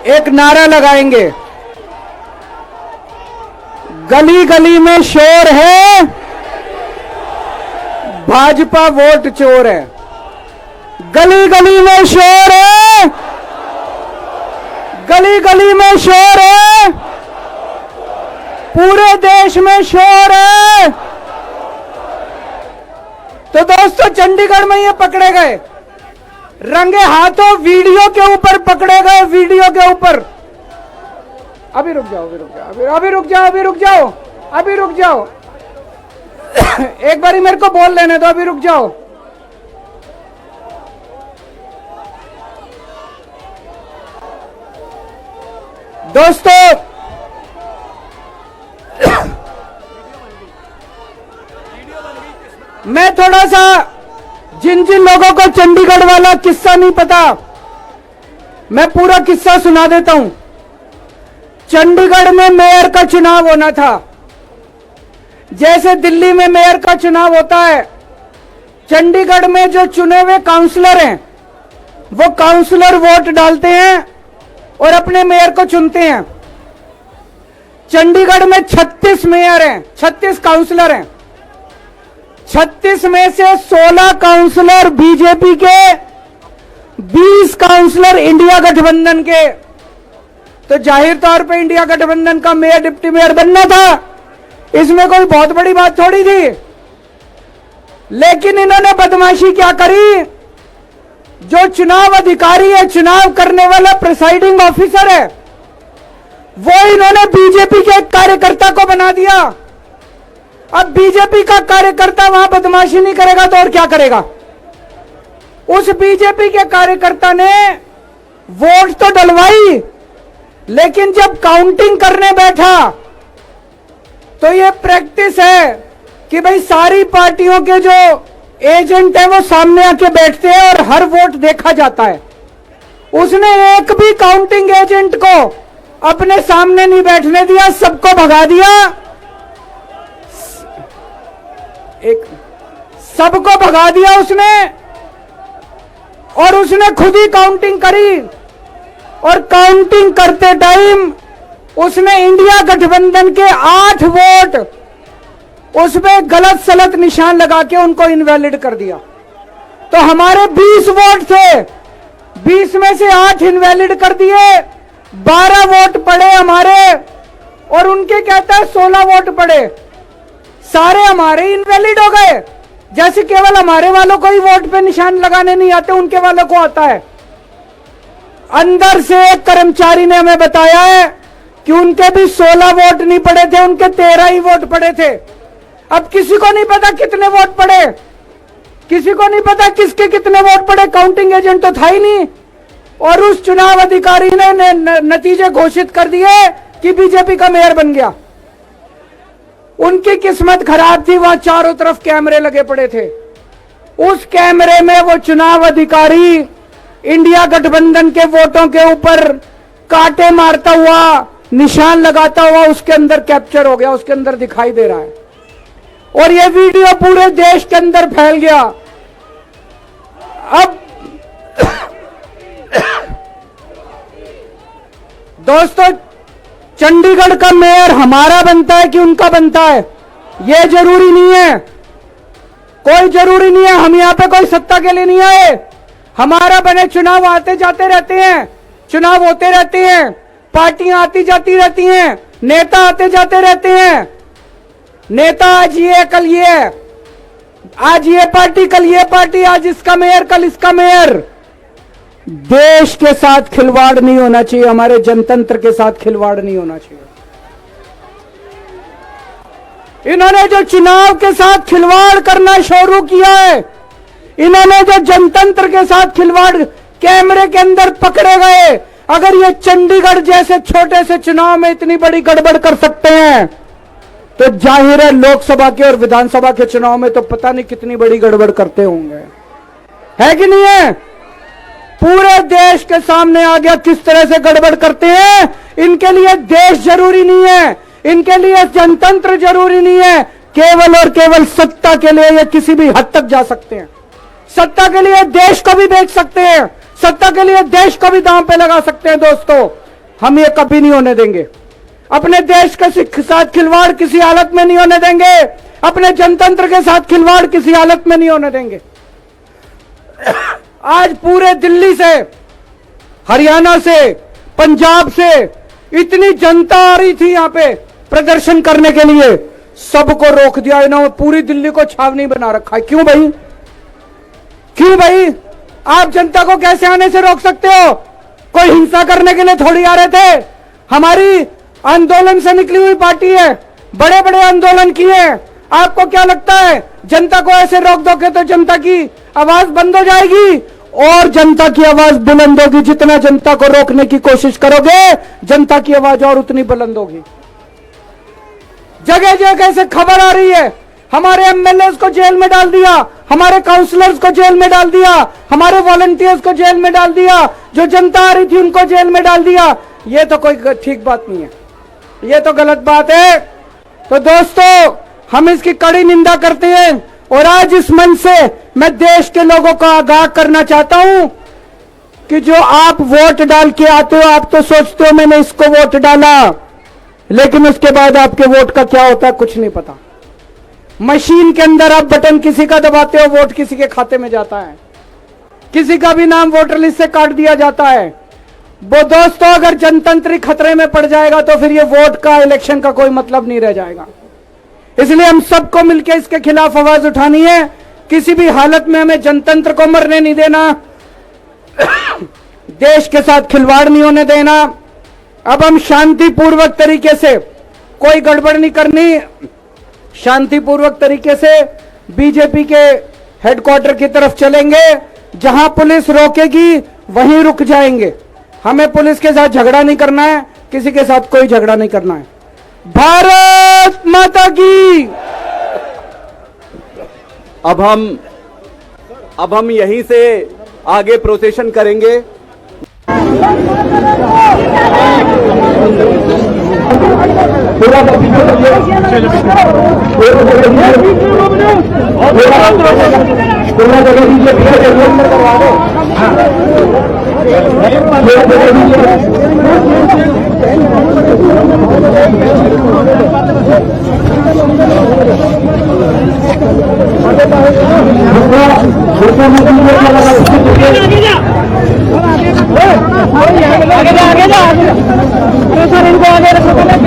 एक नारा लगाएंगे, गली गली में शोर है, भाजपा वोट चोर है। गली गली में शोर है, गली गली में शोर है, पूरे देश में शोर है। तो दोस्तों, चंडीगढ़ में ये पकड़े गए, रंगे हाथों वीडियो के ऊपर पकड़े गए, वीडियो के ऊपर। अभी रुक जाओ, अभी रुक जाओ, अभी रुक जाओ, अभी रुक जाओ, अभी रुक जाओ। एक बारी मेरे को बोल लेने दो, अभी रुक जाओ। दोस्तों, मैं थोड़ा सा, जिन जिन लोगों को चंडीगढ़ वाला किस्सा नहीं पता, मैं पूरा किस्सा सुना देता हूं। चंडीगढ़ में मेयर का चुनाव होना था, जैसे दिल्ली में मेयर का चुनाव होता है। चंडीगढ़ में जो चुने हुए काउंसलर हैं, वो काउंसलर वोट डालते हैं और अपने मेयर को चुनते हैं। चंडीगढ़ में 36 मेयर हैं, 36 काउंसलर हैं। 36 में से 16 काउंसलर बीजेपी के, 20 काउंसलर इंडिया गठबंधन के। तो जाहिर तौर पे इंडिया गठबंधन का मेयर डिप्टी मेयर बनना था, इसमें कोई बहुत बड़ी बात थोड़ी थी। लेकिन इन्होंने बदमाशी क्या करी, जो चुनाव अधिकारी है, चुनाव करने वाला प्रिसाइडिंग ऑफिसर है, वो इन्होंने बीजेपी के एक कार्यकर्ता को बना दिया। अब बीजेपी का कार्यकर्ता वहां बदमाशी नहीं करेगा तो और क्या करेगा। उस बीजेपी के कार्यकर्ता ने वोट तो डलवाई, लेकिन जब काउंटिंग करने बैठा तो ये प्रैक्टिस है कि भाई सारी पार्टियों के जो एजेंट है वो सामने आके बैठते हैं और हर वोट देखा जाता है। उसने एक भी काउंटिंग एजेंट को अपने सामने नहीं बैठने दिया, सबको भगा दिया। सबको भगा दिया उसने, और उसने खुद ही काउंटिंग करी। और काउंटिंग करते टाइम उसने इंडिया गठबंधन के 8 वोट उसमें गलत सलत निशान लगा के उनको इनवैलिड कर दिया। तो हमारे 20 वोट थे, 20 में से 8 इनवैलिड कर दिए, 12 वोट पड़े हमारे, और उनके कहता है 16 वोट पड़े। सारे हमारे इनवैलिड हो गए। जैसे केवल हमारे वालों को ही वोट पे निशान लगाने नहीं आते, उनके वालों को आता है। अंदर से एक कर्मचारी ने हमें बताया है कि उनके भी 16 वोट नहीं पड़े थे, उनके 13 ही वोट पड़े थे। अब किसी को नहीं पता कितने वोट पड़े, किसी को नहीं पता किसके कितने वोट पड़े, काउंटिंग एजेंट तो था ही नहीं। और उस चुनाव अधिकारी ने नतीजे घोषित कर दिए कि बीजेपी का मेयर बन गया। उनकी किस्मत खराब थी, वहां चारों तरफ कैमरे लगे पड़े थे। उस कैमरे में वो चुनाव अधिकारी इंडिया गठबंधन के वोटों के ऊपर कांटे मारता हुआ, निशान लगाता हुआ उसके अंदर कैप्चर हो गया, उसके अंदर दिखाई दे रहा है। और ये वीडियो पूरे देश के अंदर फैल गया। अब दोस्तों, चंडीगढ़ का मेयर हमारा बनता है कि उनका बनता है, यह जरूरी नहीं है, कोई जरूरी नहीं है। हम यहां पे कोई सत्ता के लिए नहीं आए। हमारा बने, चुनाव आते जाते रहते हैं, चुनाव होते रहते हैं, पार्टियां आती जाती रहती हैं, नेता आते जाते रहते हैं। नेता आज ये, कल ये, आज ये पार्टी, कल ये पार्टी, आज इसका मेयर, कल इसका मेयर। देश के साथ खिलवाड़ नहीं होना चाहिए, हमारे जनतंत्र के साथ खिलवाड़ नहीं होना चाहिए। इन्होंने जो चुनाव के साथ खिलवाड़ करना शुरू किया है, इन्होंने जो जनतंत्र के साथ खिलवाड़, कैमरे के अंदर पकड़े गए। अगर ये चंडीगढ़ जैसे छोटे से चुनाव में इतनी बड़ी गड़बड़ कर सकते हैं, तो जाहिर है लोकसभा के और विधानसभा के चुनाव में तो पता नहीं कितनी बड़ी गड़बड़ करते होंगे, है कि नहीं है। पूरे देश के सामने आ गया किस तरह से गड़बड़ करते हैं। इनके लिए देश जरूरी नहीं है, इनके लिए जनतंत्र जरूरी नहीं है, केवल और केवल सत्ता के लिए ये किसी भी हद तक जा सकते हैं। सत्ता के लिए देश को भी बेच सकते हैं, सत्ता के लिए देश को भी दांव पे लगा सकते हैं। दोस्तों, हम ये कभी नहीं होने देंगे। अपने देश के साथ खिलवाड़ किसी हालत में नहीं होने देंगे। अपने जनतंत्र के साथ खिलवाड़ किसी हालत में नहीं होने देंगे। आज पूरे दिल्ली से, हरियाणा से, पंजाब से इतनी जनता आ रही थी यहां पे प्रदर्शन करने के लिए, सबको रोक दिया इन्होंने। पूरी दिल्ली को छावनी बना रखा है। क्यों भाई? क्यों भाई? आप जनता को कैसे आने से रोक सकते हो? कोई हिंसा करने के लिए थोड़ी आ रहे थे। हमारी आंदोलन से निकली हुई पार्टी है, बड़े बड़े आंदोलन किए हैं। आपको क्या लगता है जनता को ऐसे रोक दोगे तो जनता की आवाज बंद हो जाएगी? और जनता की आवाज बुलंद होगी। जितना जनता को रोकने की कोशिश करोगे, जनता की आवाज और उतनी बुलंद होगी। जगह जगह से खबर आ रही है, हमारे एमएलए को जेल में डाल दिया, हमारे काउंसलर्स को जेल में डाल दिया, हमारे वॉलंटियर्स को जेल में डाल दिया, जो जनता आ रही थी उनको जेल में डाल दिया। ये तो कोई ठीक बात नहीं है, ये तो गलत बात है। तो दोस्तों, हम इसकी कड़ी निंदा करते हैं। और आज इस मंच से मैं देश के लोगों को आगाह करना चाहता हूं कि जो आप वोट डाल के आते हो, आप तो सोचते हो मैंने इसको वोट डाला, लेकिन उसके बाद आपके वोट का क्या होता है कुछ नहीं पता। मशीन के अंदर आप बटन किसी का दबाते हो, वोट किसी के खाते में जाता है, किसी का भी नाम वोटर लिस्ट से काट दिया जाता है। वो दोस्तों, अगर जनतंत्र खतरे में पड़ जाएगा तो फिर ये वोट का, इलेक्शन का कोई मतलब नहीं रह जाएगा। इसलिए हम सबको मिलकर इसके खिलाफ आवाज उठानी है। किसी भी हालत में हमें जनतंत्र को मरने नहीं देना, देश के साथ खिलवाड़ नहीं होने देना। अब हम शांतिपूर्वक तरीके से, कोई गड़बड़ नहीं करनी, शांतिपूर्वक तरीके से बीजेपी के हेडक्वार्टर की तरफ चलेंगे। जहां पुलिस रोकेगी वहीं रुक जाएंगे। हमें पुलिस के साथ झगड़ा नहीं करना है, किसी के साथ कोई झगड़ा नहीं करना है। भारत माता की। अब हम यहीं से आगे प्रोसेशन करेंगे। सर इनको आगे रखो, कैमरा